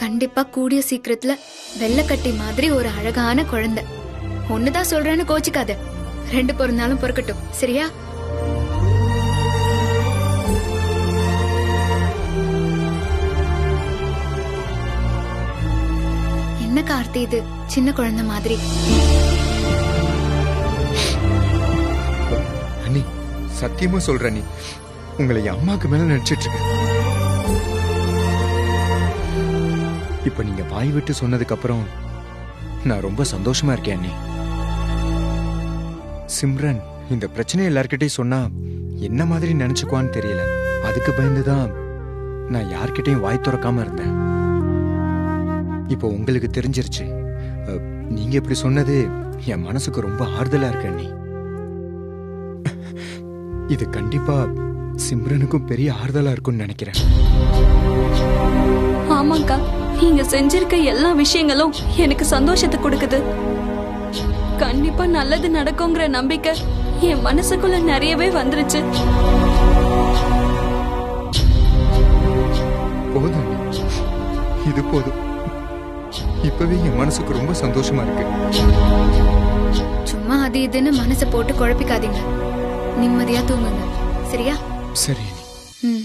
கண்டிப்பா கூடிய சீக்கிரத்துல வெள்ளக்கட்டி மாதிரி ஒரு அழகான குழந்தை. ஒண்ணுதான் சொல்றேன்னு கோச்சிக்காத. 2 பிறந்தாலும் பொறுக்கட்டும், சரியா? என்ன கார்த்தி இது சின்ன குழந்தை மாதிரி? அண்ணி சத்தியமா சொல்ற நீ உங்களை என் அம்மாக்கு மேல நினைச்சிட்டு இருக்கேன். இப்ப நீங்க வாய் விட்டு சொன்னதுக்கு அப்புறம் நான் ரொம்ப சந்தோஷமா இருக்கேன் அண்ணி. சிம்ரன் இந்த பிரச்சனை எல்லார்கிட்டையும் சொன்னா என்ன மாதிரி நினைச்சுக்குவான்னு தெரியல. அதுக்கு பயந்துதான் நான் யார்கிட்டையும் வாய் திறக்காம இருந்தேன். இப்போ உங்களுக்கு தெரிஞ்சிருச்சு. நீங்க இப்படி சொன்னது என் மனசுக்கு ரொம்ப ஆறுதலா இருக்கு அண்ணி. இது கண்டிப்பா சிம்ரனுக்கும் பெரிய ஆறுதலா இருக்கும்னு நினைக்கிறேன். ஆமாங்கா, நீங்க செஞ்சிருக்க எல்லா விஷயங்களும் எனக்கு சந்தோஷத்தை கொடுக்குது. கண்டிப்பா நல்லது நடக்குங்கிற நம்பிக்கை என் மனசுக்குள்ள நிறையவே வந்துருச்சு. போதும், இது போதும். இப்பவே என் மனசுக்கு ரொம்ப சந்தோஷமா இருக்கு. சும்மா அது இதுன்னு மனசை போட்டு குழப்பிக்காதீங்க. நிம்மதியா தூங்குங்க, சரியா? சரி. ம்.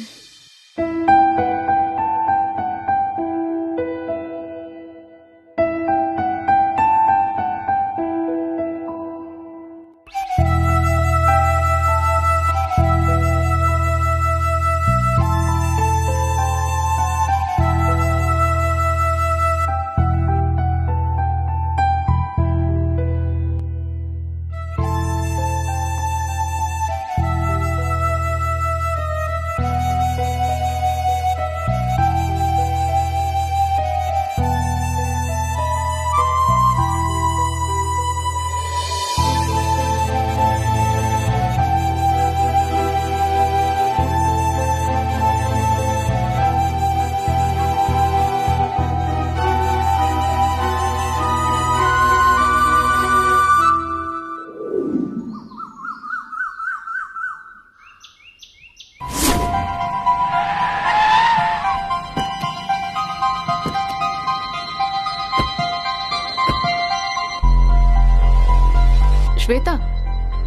ஸ்வேதா,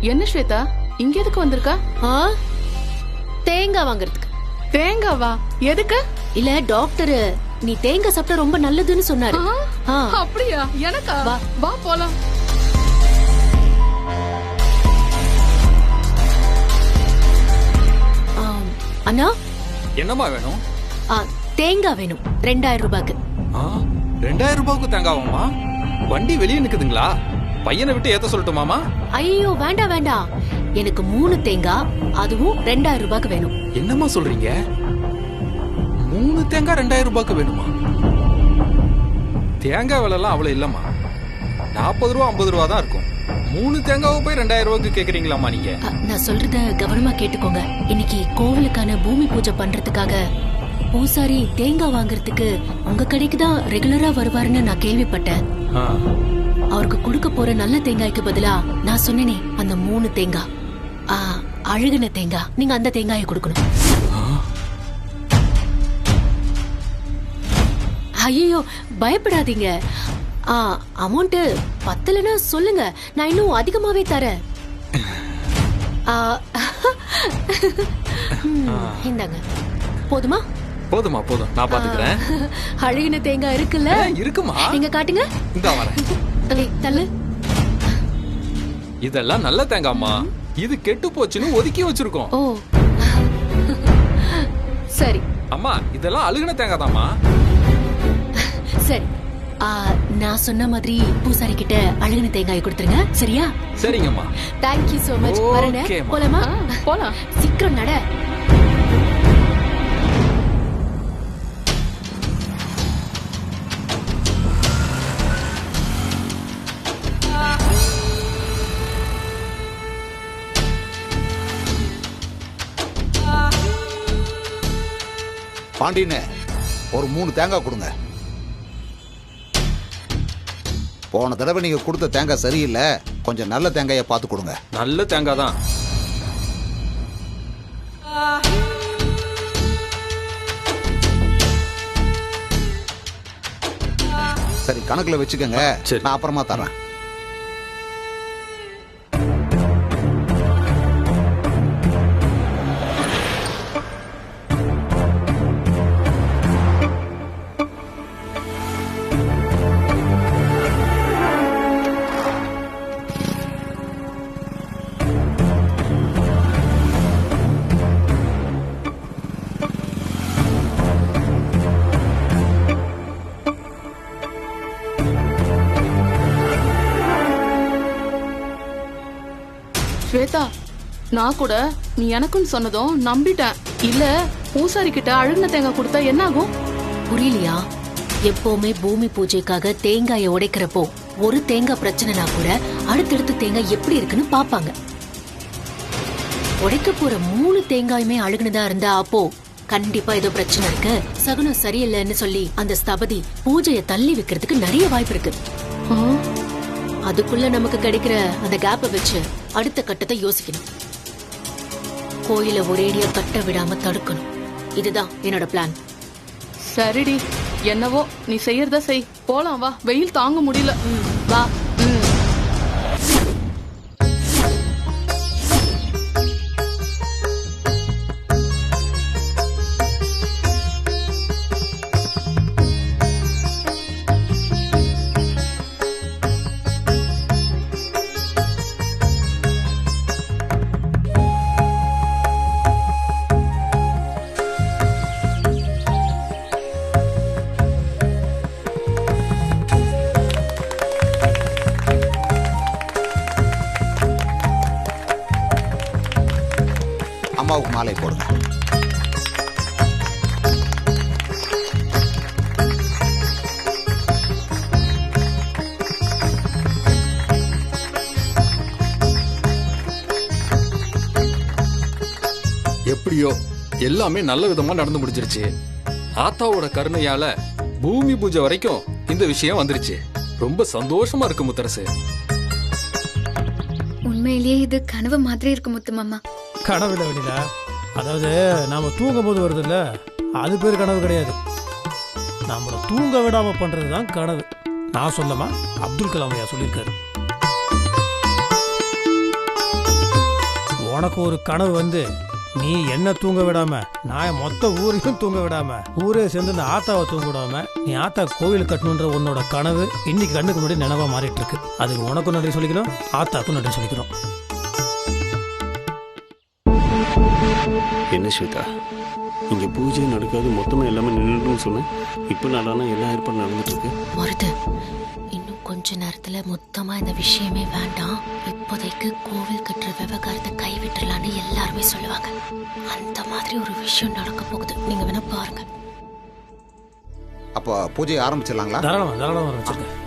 என்ன ஸ்வேதா இங்க எதுக்கு வந்திருக்கா? தேங்காய் வாங்குறதுக்கு. தேங்காவா? எதுக்கு? இல்ல டாக்டர் நீ தேங்காய் சாப்பிட்டா ரொம்ப நல்லதுன்னு சொன்னாரு. அப்படியா? எனக்கா? வா போலாம். அண்ணா, என்னம்மா வேணும்? தேங்காய் வேணும் 2000 ரூபாய்க்கு. 2000 ரூபாய்க்கு தேங்காவாமா? வண்டி வெளியே நிக்குதுங்களா? பையனை விட்டு ஏத்த சொல்லட்டுமாமா? ஐயோ வேண்டாம் வேண்டாம், எனக்கு 3 தேங்காய், அதுவும் 2000 ரூபாய்க்கு வேணும். என்னம்மா சொல்றீங்க? 3 தேங்காய் 2000 ரூபாய்க்கு வேணுமா? தேங்காய் விலை எல்லாம் அவ்வளவு இல்லம்மா. 40 ரூபா 50 ரூபா தான் இருக்கும். 3 தேங்காவை போய் 2000 ரூபாய்க்கு கேக்குறீங்களாமா நீங்க? நான் சொல்றத கவனமா கேட்டுக்கோங்க. இன்னைக்கு கோவிலுக்கான பூமி பூஜை பண்றதுக்காக பூசாரி தேங்காய் வாங்குறதுக்கு உங்க கடைக்கு தான் ரெகுலரா வருவாருன்னு நான் கேள்விப்பட்டேன். அவருக்கு கொடுக்க போற நல்ல தேங்காய்க்கு பதிலா நான் சொன்னேனே அந்த 3 தேங்காய், அழுகுன தேங்காய், நீங்க அந்த தேங்காயை கொடுக்கணும். ஐயோ பயப்படாதீங்க. அமௌண்ட் பத்தலன்னா சொல்லுங்க, நான் இன்னும் அதிகமாவே தரேன். இந்தாங்க. போதுமா? போதுமா, போதும், நான் பாத்துக்கிறேன். அழுகின தேங்காய் இருக்குல்ல? இருக்குமா? நீங்க காட்டுங்க. இந்தா வரேன். தள்ளு. இதெல்லாம் நல்ல தேங்காய்மா. இது கெட்டு போச்சுன்னு ஒதுக்கி வச்சிருக்கோம். ஓ சரி. அம்மா இதெல்லாம் அழுகின தேங்காய் தாம்மா. சரி, நான் சொன்ன மாதிரி பூசாரி கிட்ட அழுகின தேங்காய் கொடுத்துருங்க, சரியா? சரிங்கம்மா. Thank you so much. வரேன். போலாமா? போலாம். சீக்கிரம் நட. பாண்டியனே, ஒரு 3 தேங்காய் கொடுங்க. போன தடவை நீங்க கொடுத்த தேங்காய் சரியில்லை, கொஞ்சம் நல்ல தேங்காயை பார்த்து கொடுங்க. நல்ல தேங்காய் தான். சரி கணக்குல வச்சுக்கோங்க, சரி. நான் அப்புறமா தரேன். ஸ்வேதா, நான் கூட நீ எனக்குன்னு சொன்னதும் நம்பிட்டேன். இல்ல பூசாரி கிட்ட அழுகுன தேங்காய் கொடுத்தா என்ன ஆகும்? புரியலையா? எப்பவுமே பூமி பூஜைக்காக தேங்காயை உடைக்கிறப்போ ஒரு தேங்காய் பிரச்சனைனா கூட அடுத்தடுத்த தேங்காய் எப்படி இருக்குன்னு பாப்பாங்க. உடைக்க போற 3 தேங்காயுமே அழுகுனதா இருந்தா அப்போ கண்டிப்பா ஏதோ பிரச்சனை இருக்கு, சகுனம் சரியில்லைன்னு சொல்லி அந்த ஸ்தபதி பூஜையை தள்ளி வைக்கிறதுக்கு நிறைய வாய்ப்பு இருக்கு. அதுக்குள்ள நமக்கு கிடைக்கிற அந்த கேப்பை வச்சு அடுத்த கட்டத்தை யோசிக்கணும். கோயில ஒரேடியா கட்ட விடாம தடுக்கணும். இதுதான் என்னோட பிளான். சரிடி, என்னவோ நீ செய்யறத செய். போலாம் வா, வெயில் தாங்க முடியல. வா. அம்மாவுக்கு மாலை போடுங்க. எப்படியோ எல்லாமே நல்ல விதமா நடந்து முடிஞ்சிருச்சு. ஆத்தாவோட கருணையால பூமி பூஜை வரைக்கும் இந்த விஷயம் வந்துருச்சு. ரொம்ப சந்தோஷமா இருக்கு முத்தரசு. உண்மையிலேயே இது கனவு மாதிரி இருக்கு முத்து மாமா. கனவுல வெளியில, அதாவது நாம தூங்கும் போது வருது இல்ல, அது பேர் கனவு கிடையாது. நம்மள தூங்க விடாம பண்றதுதான் கனவு. நான் சொல்லமா, அப்துல் கலாம் ஐயா சொல்லியிருக்காரு. உனக்கு ஒரு கனவு வந்து நீ என்ன தூங்க விடாம, நான் மொத்த ஊரையும் தூங்க விடாம, ஊரே சேர்ந்து இந்த ஆத்தாவை தூங்க விடாம நீ ஆத்தா கோவில் கட்டணுன்ற உன்னோட கனவு இன்னைக்கு கண்ணுக்கு முன்னாடி நினைவா மாறிட்டு இருக்கு. அதுக்கு உனக்கும் நன்றி சொல்லிக்கிறோம், ஆத்தாக்கும் நன்றி சொல்லிக்கிறோம். என்ன ஸ்வேதா, இங்கே பூஜை நடக்காது, மொத்தமாக எல்லாமே நின்றுன்னு சொன்னேன். இப்போ நாளானா எல்லா ஏற்பாடும் நடந்துட்டு இருக்கு. மருது, இன்னும் கொஞ்ச நேரத்துல மொத்தமா இந்த விஷயமே வேண்டாம், இப்போதைக்கு கோவில் கட்டுற விவகாரத்தை கைவிட்டுலான்னு எல்லாருமே சொல்லுவாங்க. அந்த மாதிரி ஒரு விஷயம் நடக்க போகுது, நீங்க வேணா பாருங்க. அப்போ பூஜையை ஆரம்பிச்சிடலாங்களா? தாராளமா தாராளமா ஆரம்பிச்சிருக்கேன்.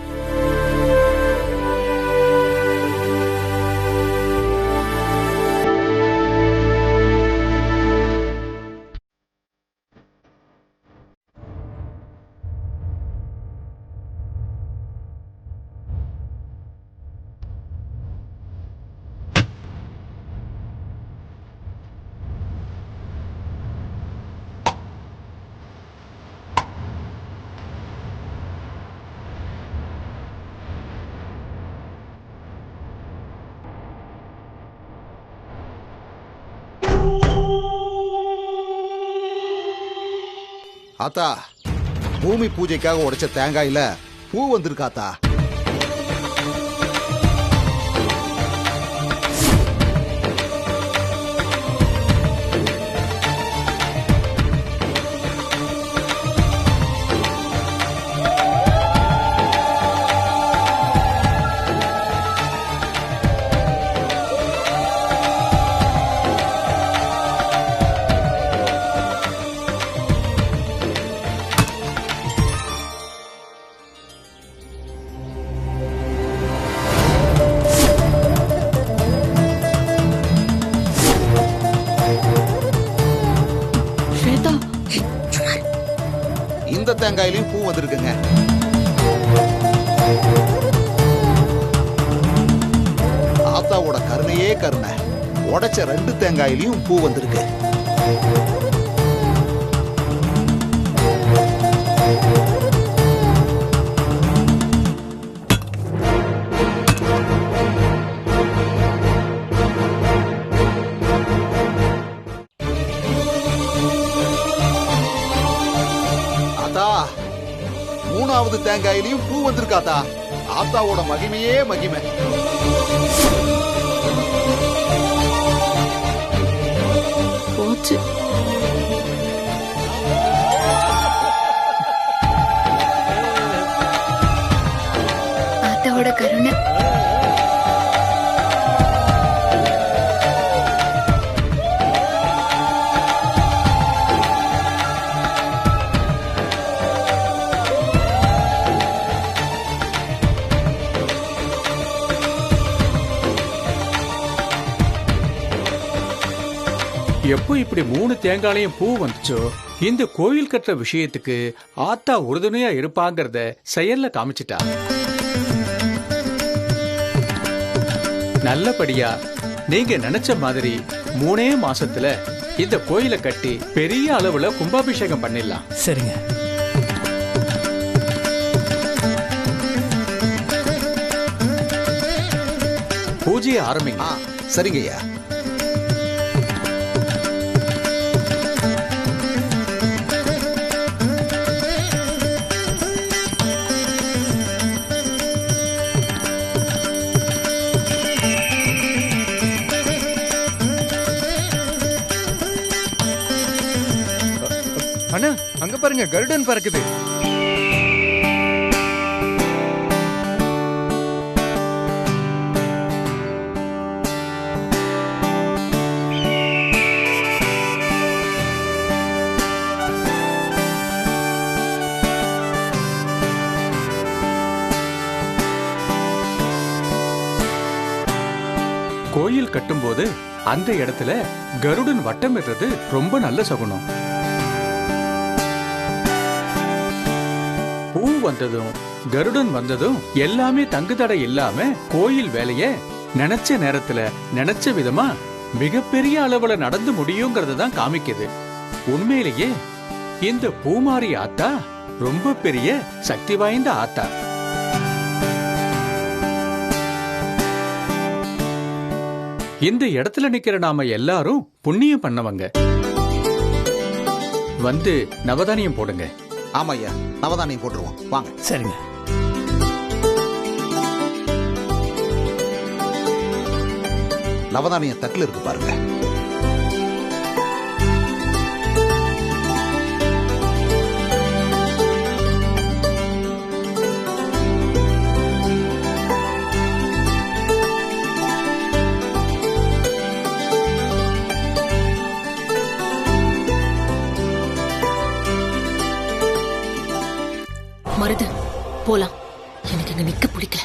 ஆத்தா, பூமி பூஜைக்காக உடைச்ச தேங்காயில பூ வந்திருக்காத்தா. இந்த தேங்காயிலையும் பூ வந்திருக்குங்க. ஆத்தாவோட கருணையே கருணை, உடைச்ச 2 தேங்காயிலையும் பூ வந்திருக்கு. ஆத்தா, 3வது தேங்காயிலையும் பூ வந்திருக்காத்தா. ஆத்தாவோட மகிமையே மகிமை. போச்சு. ஆத்தாவோட கருணை. எப்போ இப்படி 3 தேங்காயிலையும் பூ வந்துச்சோ, இந்த கோயில் கட்டுற விஷயத்துக்கு ஆத்தா உறுதுணையா இருப்பாங்கிறத செயல்ல காமிச்சிட்டா. நல்லபடியா நீங்க நினைச்ச மாதிரி 3 மாசத்துல இந்த கோயிலை கட்டி பெரிய அளவுல கும்பாபிஷேகம் பண்ணிடலாம். சரிங்க. பூஜையை ஆரம்பிங்க. சரிங்க ஐயா. அண்ணா, அங்க பாருங்க, கருடன் பறக்குது. கோயில் கட்டும்போது அந்த இடத்துல கருடன் வட்டமிடுறது ரொம்ப நல்ல சகுனம். பூ வந்ததும் கருடன் வந்ததும் எல்லாமே தங்குதடை இல்லாம கோயில் வேலைய நினைச்ச நேரத்துல நினைச்ச விதமா மிகப்பெரிய அளவுல நடந்து முடியுங்கிறத தான் காமிக்குது. உண்மையிலேயே இந்த பூமாரி ஆத்தா ரொம்ப பெரிய சக்தி வாய்ந்த ஆத்தா. இந்த இடத்துல நிக்கிற நாம எல்லாரும் புண்ணியம் பண்ணவங்க. வந்து நவதானியம் போடுங்க. ஆமா ஐயா, நவதானியம் போட்டுருவோம் வாங்க. சரிங்க. நவதானியம் தட்டுல இருக்கு பாருங்க. மருது, போலாம். எனக்கு இங்க நிக்க பிடிக்கல.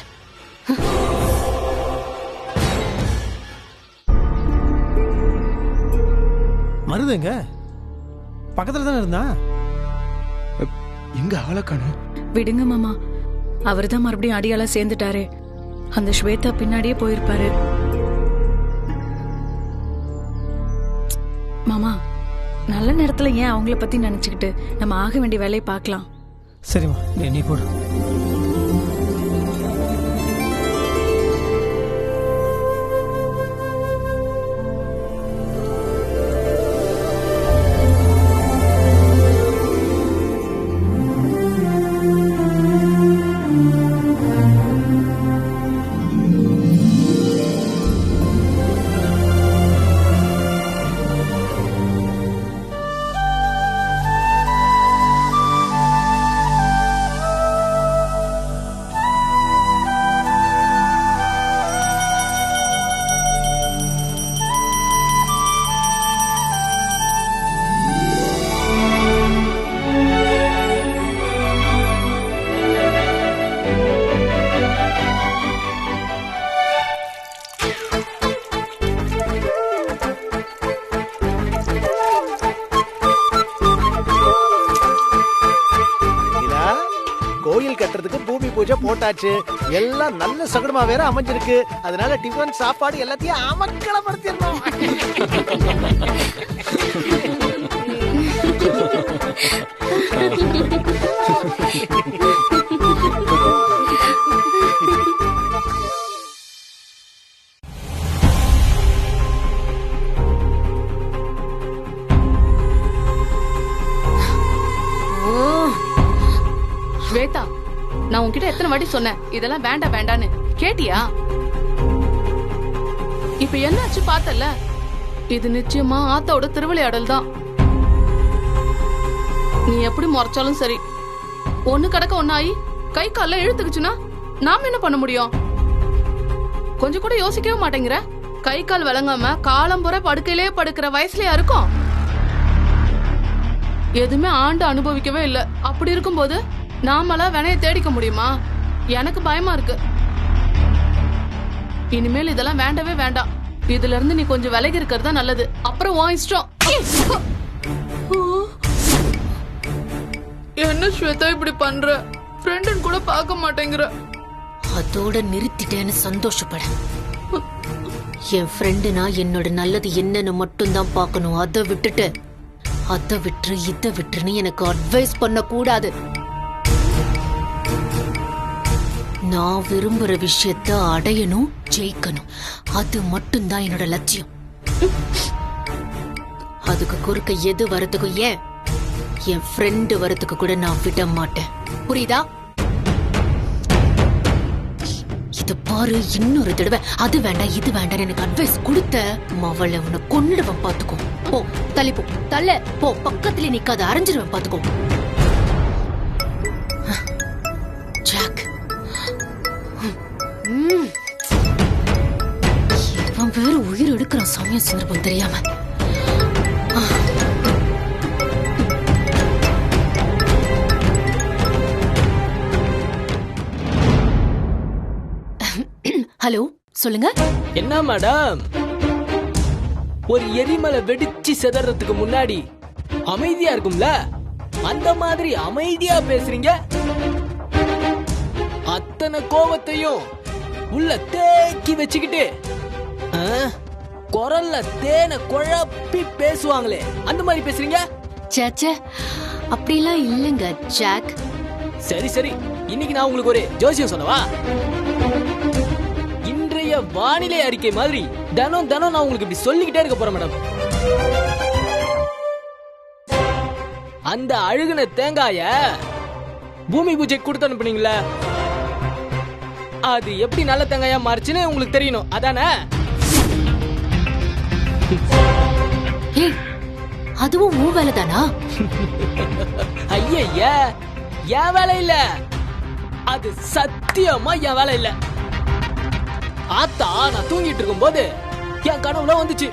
மருதுங்க பக்கத்துல தானே இருந்தா? எங்க ஆளை காணோம்? விடுங்க மாமா, அவர்தான் மறுபடியும் அடியாளா சேர்ந்துட்டாரு. அந்த ஸ்வேதா பின்னாடியே போயிருப்பாரு. மாமா, நல்ல நேரத்துல ஏன் அவங்கள பத்தி நினைச்சுக்கிட்டு நம்ம ஆக வேண்டிய வேலையை பார்க்கலாம். சரிம்மா, நீ போடு. கோயில் கட்டுறதுக்கு பூமி பூஜை போட்டாச்சு. எல்லாம் நல்ல சகுனமா வேற அமைஞ்சிருக்கு. அதனால டிஃபன் சாப்பாடு எல்லாத்தையும் அமக்கலப்படுத்திடணும். ஸ்வேதா, நான் உன்கிட்ட எத்தனை வாட்டி சொன்னேன் இதெல்லாம் வேண்டாம் வேண்டான்னு, கேட்டியா? இப்ப என்னாச்சு பார்த்தல? இது நிச்சயமா ஆத்தாவோட திருவிளையாடல் தான். நீ எப்படி முறைச்சாலும் சரி, ஒண்ணு கடக்க ஒன்னாயி கை கால இழுத்துக்குச்சுன்னா நாம என்ன பண்ண முடியும்? கொஞ்சம் கூட யோசிக்கவே மாட்டேங்கிற. கை கால் விளங்காம காலம்புற படுக்கையிலே படுக்கிற வயசுலயா இருக்கும்? எதுவுமே ஆண்டு அனுபவிக்கவே இல்ல. அப்படி இருக்கும்போது நாமளா வினைய தேடிக்க முடியுமா? எனக்கு பயமா இருக்கு. இனிமேல் இதெல்லாம் வேண்டவே வேண்டாம். இதுல இருந்து நீ கொஞ்சம் விலகி இருக்கிறது நல்லது. அப்புறம் உன் இஷ்டம். என்ன ஸ்வேதா இப்படி பண்ற? ஃப்ரெண்டுன்னு கூட பார்க்க மாட்டேங்கிற. அதோட நிறுத்திட்டேன்னு சந்தோஷப்பட. என் ஃப்ரெண்டுனா என்னோட நல்லது என்னன்னு மட்டும்தான் பார்க்கணும். அதை விட்டுட்டு அதை விட்டுரு இதை விட்டுருன்னு எனக்கு அட்வைஸ் பண்ண கூடாது. நான் விரும்புற விஷயத்த அடையணும், ஜெயிக்கணும். அது மட்டும்தான் என்னோட லட்சியம். அதுக்கு குறுக்க எது வரதுக்கும், ஏன் என் ஃப்ரெண்டு வரதுக்கு கூட நான் விட மாட்டேன். புரியுதா? இது பாரு, இன்னொரு தடவை அது வேண்டாம் இது வேண்டாம் எனக்கு அட்வைஸ் கொடுத்த மவளை உன்னை கொன்னுடுவேன் பாத்துக்கோ. போ தள்ளி போ, தள்ள போ, பக்கத்துல நிக்காத, அரைஞ்சிருவேன் பாத்துக்கோ. ஜாக், இவன் வேற உயிர் எடுக்கிறான் சமயம் சந்தர்ப்பம் தெரியாம. ஹலோ, சொல்லுங்க. என்ன மேடம், ஒரு எரிமலை வெடிச்சு செதறதுக்கு முன்னாடி அமைதியா இருக்கும்ல, அந்த மாதிரி அமைதியா பேசுறீங்க. அத்தனை கோவத்தையும் உள்ள தேக்கி வச்சுக்கிட்டு குரல்ல தேனை குழப்பி பேசுவாங்களே, அந்த மாதிரி பேசுறீங்க. சேச்சே, அப்படிலாம் இல்லைங்க ஜாக். சரி சரி, இன்னைக்கு நான் உங்களுக்கு ஒரு ஜோசியம் சொல்லவா? இன்றைய வானிலை அறிக்கை மாதிரி தினம் தினம் நான் உங்களுக்கு இப்படி சொல்லிக்கிட்டே இருக்க போறேன் மேடம். அந்த அழுகுன தேங்காய பூமி பூஜை கொடுத்து அனுப்புனீங்களா, அது எப்படி நல்ல தேங்காயா மாறுச்சுன்னு உங்களுக்கு தெரியணும், அதானே? அதுவும் உன் வேலை தானா? ஐய, என் வேலை இல்ல, அது சத்தியமா என் வேலை இல்ல. ஆத்தா நான் தூங்கிட்டு இருக்கும் போது என் கனவுல வந்துச்சு,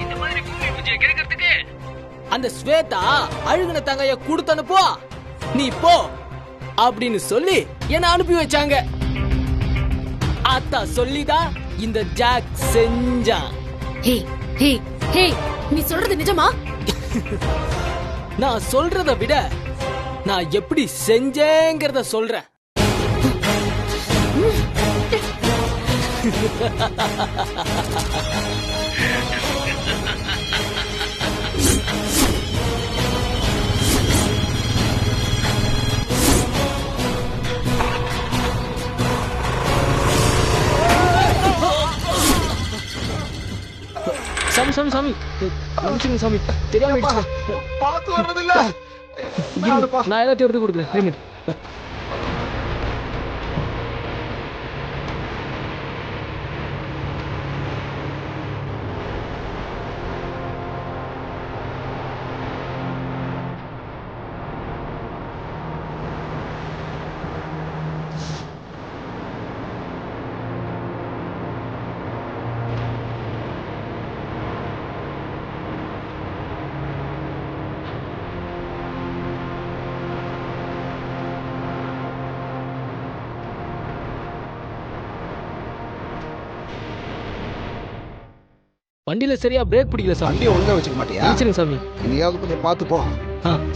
இந்த மாதிரி பூமி பூஜையை கேட்கறதுக்கு அந்த ஸ்வேதா அழுகுன தங்கைய கொடுத்து அனுப்போ, நீ போ அப்படின்னு சொல்லி என்ன அனுப்பி வச்சாங்க. ஆத்தா சொல்லிதான் இந்த ஜாக் செஞ்சான். நீ சொல்றது நிஜமா? நான் சொல்றத விட நான் எப்படி செஞ்சேங்கிறத சொல்றேன். சாமி சாமி சாமி, மன்னிச்சுங்க சாமி, தெரியாம பார்த்து வர்றது இல்ல. நான் எல்லாத்தையும் எடுத்து கொடுக்குறேன். வண்டியில சரியா பிரேக் பிடிக்கல சாமி. வண்டியை ஒழுங்கா வச்சுக்க மாட்டியா? சரிங்க சாமி. இனியாவது கொஞ்சம் பார்த்து போ.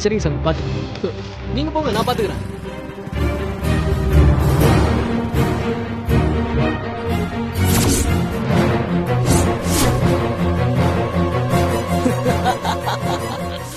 சரிங்க சாமி, பார்த்து நீங்க போங்க, நான் பாத்துக்கிறேன்.